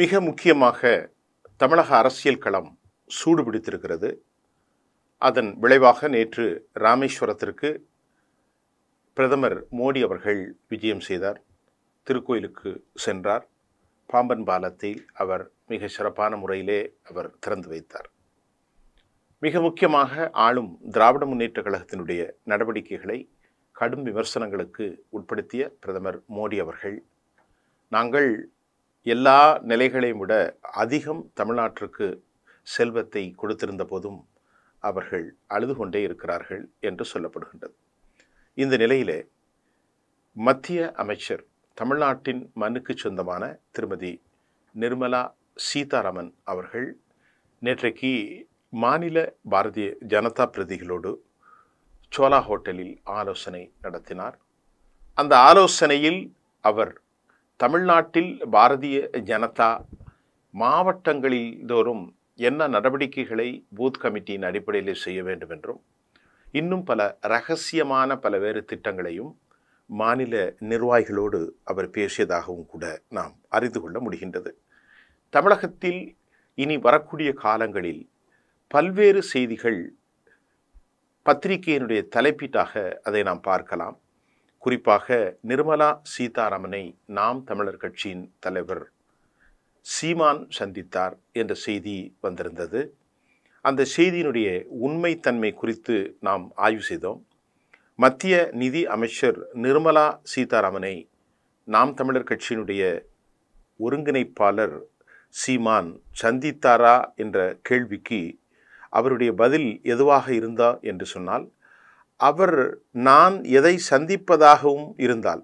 மிக முக்கியமாக தமிழக அரசியல் களம் சூடுபிடித்திருக்கிறது. அதன் விளைவாக நேற்று ராமேஸ்வரத்திற்கு பிரதமர் மோடி அவர்கள் விஜயம் செய்தார். திருக்கோயிலுக்கு சென்றார். பாம்பன் பாலத்தை அவர் மிக சிறப்பான முறையிலே அவர் திறந்து வைத்தார். மிக முக்கியமாக ஆளும் திராவிட முன்னேற்றக் கழகத்தினுடைய நடவடிக்கைகளை கடும் விமர்சனங்களுக்கு உட்படுத்திய பிரதமர் மோடி அவர்கள், நாங்கள் எல்லா நிலைகளையும் விட அதிகம் தமிழ்நாட்டிற்கு செல்வத்தை கொடுத்திருந்த போதும் அவர்கள் அழுது கொண்டே இருக்கிறார்கள் என்று சொல்லப்படுகின்றது. இந்த நிலையிலே மத்திய அமைச்சர், தமிழ்நாட்டின் மண்ணுக்கு சொந்தமான திருமதி நிர்மலா சீதாராமன் அவர்கள் நேற்றைக்கு மாநில பாரதிய ஜனதா பிரதிகளோடு சோலா ஹோட்டலில் ஆலோசனை நடத்தினார். அந்த ஆலோசனையில் அவர் தமிழ்நாட்டில் பாரதிய ஜனதா மாவட்டங்களில் தோறும் என்ன நடவடிக்கைகளை பூத் கமிட்டியின் அடிப்படையில் செய்ய வேண்டும் என்றும், இன்னும் பல இரகசியமான பல்வேறு திட்டங்களையும் மாநில நிர்வாகிகளோடு அவர் பேசியதாகவும் கூட நாம் அறிந்து கொள்ள முடிகின்றது. தமிழகத்தில் இனி வரக்கூடிய காலங்களில் பல்வேறு செய்திகள் பத்திரிகையினுடைய தலைப்பீட்டாக அதை நாம் பார்க்கலாம். குறிப்பாக நிர்மலா சீதாராமனை நாம் தமிழர் கட்சியின் தலைவர் சீமான் சந்தித்தார் என்ற செய்தி வந்திருந்தது. அந்த செய்தியினுடைய உண்மைத்தன்மை குறித்து நாம் ஆய்வு செய்தோம். மத்திய நிதி அமைச்சர் நிர்மலா சீதாராமனை நாம் தமிழர் கட்சியினுடைய ஒருங்கிணைப்பாளர் சீமான் சந்தித்தாரா என்ற கேள்விக்கு அவருடைய பதில் எதுவாக இருந்தா என்று சொன்னால், அவர் நான் எதை சந்திப்பதாகவும் இருந்தால்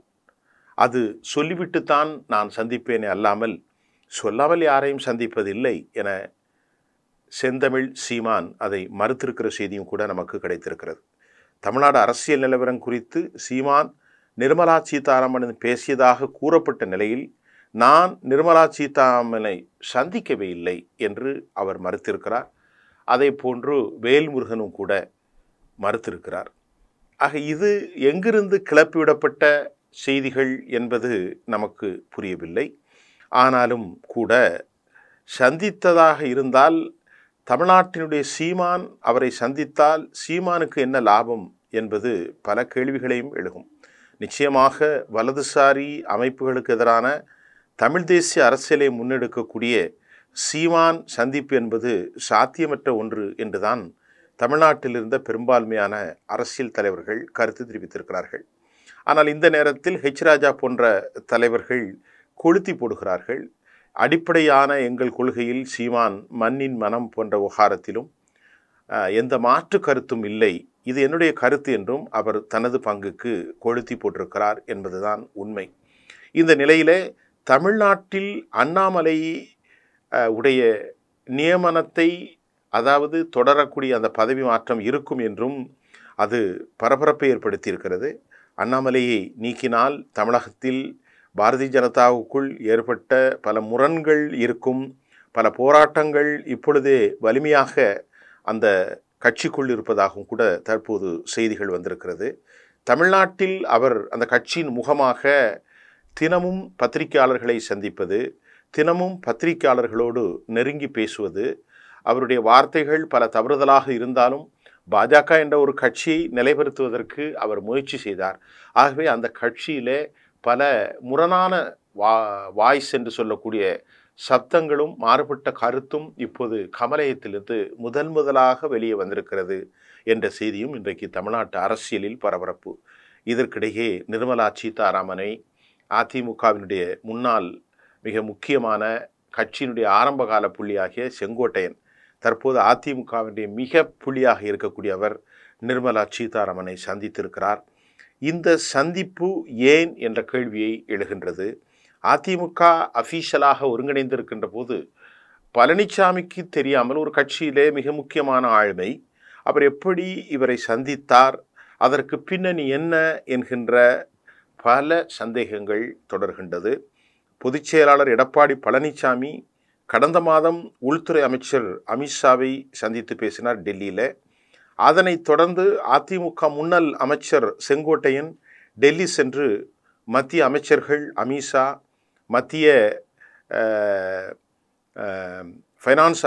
அது சொல்லிவிட்டுத்தான் நான் சந்திப்பேனே அல்லாமல் சொல்லாமல் யாரையும் சந்திப்பதில்லை என செந்தமிழ் சீமான் அதை மறுத்திருக்கிற செய்தியும் கூட நமக்கு கிடைத்திருக்கிறது. தமிழ்நாடு அரசியல் நிலவரம் குறித்து சீமான் நிர்மலா சீதாராமன் பேசியதாக கூறப்பட்ட நிலையில் நான் நிர்மலா சீதாராமனை சந்திக்கவே இல்லை என்று அவர் மறுத்திருக்கிறார். அதே போன்று வேல்முருகனும் கூட மறுத்திருக்கிறார். ஆக இது எங்கிருந்து கிளப்பிவிடப்பட்ட செய்திகள் என்பது நமக்கு புரியவில்லை. ஆனாலும் கூட சந்தித்ததாக இருந்தால் தமிழ்நாட்டினுடைய சீமான் அவரை சந்தித்தால் சீமானுக்கு என்ன லாபம் என்பது பல கேள்விகளையும் எழுகும். நிச்சயமாக வலதுசாரி அமைப்புகளுக்கு எதிரான தமிழ் தேசிய அரசியலை முன்னெடுக்கக்கூடிய சீமான் சந்திப்பு என்பது சாத்தியமற்ற ஒன்று என்றுதான் தமிழ்நாட்டில் இருந்த பெரும்பான்மையான அரசியல் தலைவர்கள் கருத்து தெரிவித்திருக்கிறார்கள். ஆனால் இந்த நேரத்தில் ராஜா போன்ற தலைவர்கள் கொளுத்தி போடுகிறார்கள். அடிப்படையான எங்கள் கொள்கையில் சீமான் மண்ணின் மனம் போன்ற விவகாரத்திலும் எந்த மாற்று கருத்தும் இல்லை, இது என்னுடைய கருத்து என்றும் அவர் தனது பங்குக்கு கொளுத்தி போட்டிருக்கிறார் என்பதுதான் உண்மை. இந்த நிலையிலே தமிழ்நாட்டில் அண்ணாமலை உடைய நியமனத்தை, அதாவது தொடரக்கூடிய அந்த பதவி மாற்றம் இருக்கும் என்றும் அது பரபரப்பை ஏற்படுத்தியிருக்கிறது. அண்ணாமலையை நீக்கினால் தமிழகத்தில் பாரதிய ஜனதாவுக்குள் ஏற்பட்ட பல முரண்கள் இருக்கும், பல போராட்டங்கள் இப்பொழுதே வலிமையாக அந்த கட்சிக்குள் இருப்பதாகவும் கூட தற்போது செய்திகள் வந்திருக்கிறது. தமிழ்நாட்டில் அவர் அந்த கட்சியின் முகமாக தினமும் பத்திரிகையாளர்களை சந்திப்பது, தினமும் பத்திரிகையாளர்களோடு நெருங்கி பேசுவது, அவருடைய வார்த்தைகள் பல தவறுதலாக இருந்தாலும் பாஜக என்ற ஒரு கட்சியை நிலைப்படுத்துவதற்கு அவர் முயற்சி செய்தார். ஆகவே அந்த கட்சியிலே பல முரணான வாய்ஸ் என்று சொல்லக்கூடிய சப்தங்களும் மாறுபட்ட கருத்தும் இப்போது கமலயத்திலிருந்து முதலாக வெளியே வந்திருக்கிறது என்ற செய்தியும் இன்றைக்கு தமிழ்நாட்டு அரசியலில் பரபரப்பு. இதற்கிடையே நிர்மலா சீதாராமனை அதிமுகவினுடைய முன்னாள் மிக முக்கியமான கட்சியினுடைய ஆரம்பகால புள்ளியாகிய செங்கோட்டையன், தற்போது அதிமுகவினுடைய மிக புள்ளியாக இருக்கக்கூடிய அவர் நிர்மலா சீதாராமனை சந்தித்திருக்கிறார். இந்த சந்திப்பு ஏன் என்ற கேள்வியை எழுகின்றது. அதிமுக அஃபீஷியலாக ஒருங்கிணைந்திருக்கின்ற போது பழனிசாமிக்கு தெரியாமல் ஒரு கட்சியிலே மிக முக்கியமான ஆளுமை அவர் எப்படி இவரை சந்தித்தார், அதற்கு பின்னணி என்ன என்கின்ற பல சந்தேகங்கள் தொடர்கின்றது. பொதுச் செயலாளர் எடப்பாடி பழனிசாமி கடந்த மாதம் உள்துறை அமைச்சர் அமித்ஷாவை சந்தித்து பேசினார் டெல்லியில். அதனைத் தொடர்ந்து அதிமுக முன்னாள் அமைச்சர் செங்கோட்டையன் டெல்லி சென்று மத்திய அமைச்சர்கள் அமித்ஷா, மத்திய ஃபைனான்ஸ்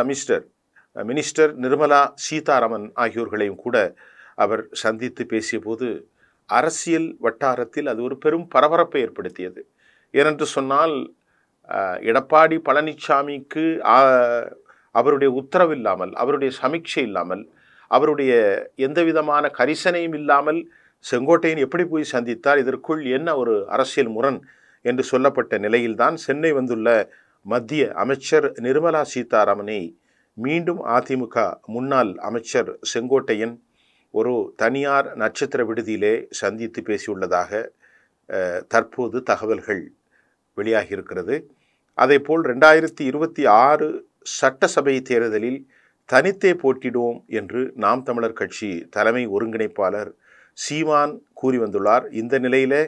மினிஸ்டர் நிர்மலா சீதாராமன் ஆகியோர்களையும் கூட அவர் சந்தித்து பேசிய போது அரசியல் வட்டாரத்தில் அது ஒரு பெரும் பரபரப்பை ஏற்படுத்தியது. ஏனென்று சொன்னால் எடப்பாடி பழனிசாமிக்கு அவருடைய உத்தரவில்லாமல், அவருடைய சமீட்சை இல்லாமல், அவருடைய எந்த விதமான கரிசனையும் இல்லாமல் செங்கோட்டையன் எப்படி போய் சந்தித்தார், இதற்குள் என்ன ஒரு அரசியல் முரண் என்று சொல்லப்பட்ட நிலையில்தான் சென்னை வந்துள்ள மத்திய அமைச்சர் நிர்மலா சீதாராமனை மீண்டும் அதிமுக முன்னாள் அமைச்சர் செங்கோட்டையன் ஒரு தனியார் நட்சத்திர விடுதியிலே சந்தித்து பேசியுள்ளதாக தற்போது தகவல்கள் வெளியாகியிருக்கிறது. அதேபோல் 2026 சட்டசபை தேர்தலில் தனித்தே போட்டிடுவோம் என்று நாம் தமிழர் கட்சி தலைமை ஒருங்கிணைப்பாளர் சீமான் கூறி வந்துள்ளார். இந்த நிலையிலே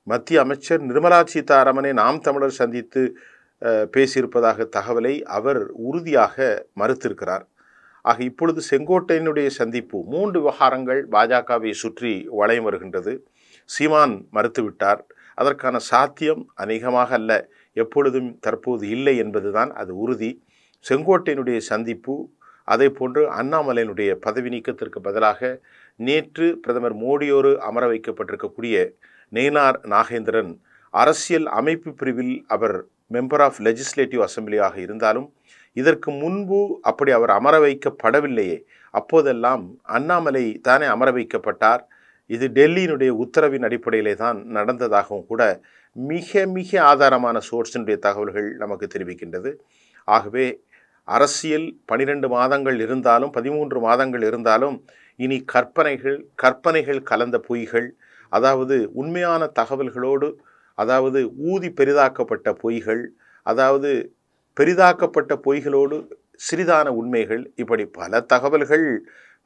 மத்திய அமைச்சர் நிர்மலா சீதாராமனை நாம் தமிழர் சந்தித்து பேசியிருப்பதாக தகவலை அவர் உறுதியாக மறுத்திருக்கிறார். ஆக இப்பொழுது செங்கோட்டையனுடைய சந்திப்பு 3 விவகாரங்கள் பாஜகவை சுற்றி வளையம் வருகின்றது. சீமான் மறுத்துவிட்டார். அதற்கான சாத்தியம் அநேகமாக அல்ல, எப்பொழுதும் தற்போது இல்லை என்பதுதான் அது உறுதி. செங்கோட்டையனுடைய சந்திப்பு, அதே போன்று அண்ணாமலையினுடைய பதவி நீக்கத்திற்கு பதிலாக நேற்று பிரதமர் மோடியோடு அமர வைக்கப்பட்டிருக்கக்கூடிய நயினார் நாகேந்திரன் அரசியல் அமைப்பு பிரிவில் அவர் மெம்பர் ஆஃப் லெஜிஸ்லேட்டிவ் அசம்பிளியாக இருந்தாலும் இதற்கு முன்பு அப்படி அவர் அமர வைக்கப்படவில்லையே. அப்போதெல்லாம் அண்ணாமலை தானே அமர வைக்கப்பட்டார். இது டெல்லியினுடைய உத்தரவின் அடிப்படையிலே தான் நடந்ததாகவும் கூட மிக மிக ஆதாரமான சோர்ஸினுடைய தகவல்கள் நமக்கு தெரிவிக்கின்றது. ஆகவே அரசியல் 12 மாதங்கள் இருந்தாலும் 13 மாதங்கள் இருந்தாலும் இனி கற்பனைகள் கலந்த பொய்கள், அதாவது உண்மையான தகவல்களோடு, அதாவது ஊதி பெரிதாக்கப்பட்ட பொய்கள், அதாவது பெரிதாக்கப்பட்ட பொய்களோடு சிறிதான உண்மைகள், இப்படி பல தகவல்கள்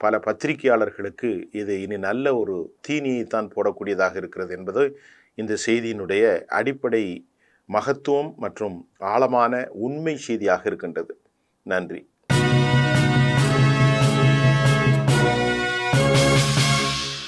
பல பத்திரிகையாளர்களுக்கு இது இனி நல்ல ஒரு தீனியைத்தான் போடக்கூடியதாக இருக்கிறது என்பது இந்த செய்தியினுடைய அடிப்படை மகத்துவம் மற்றும் ஆழமான உண்மை செய்தியாக இருக்கின்றது. நன்றி.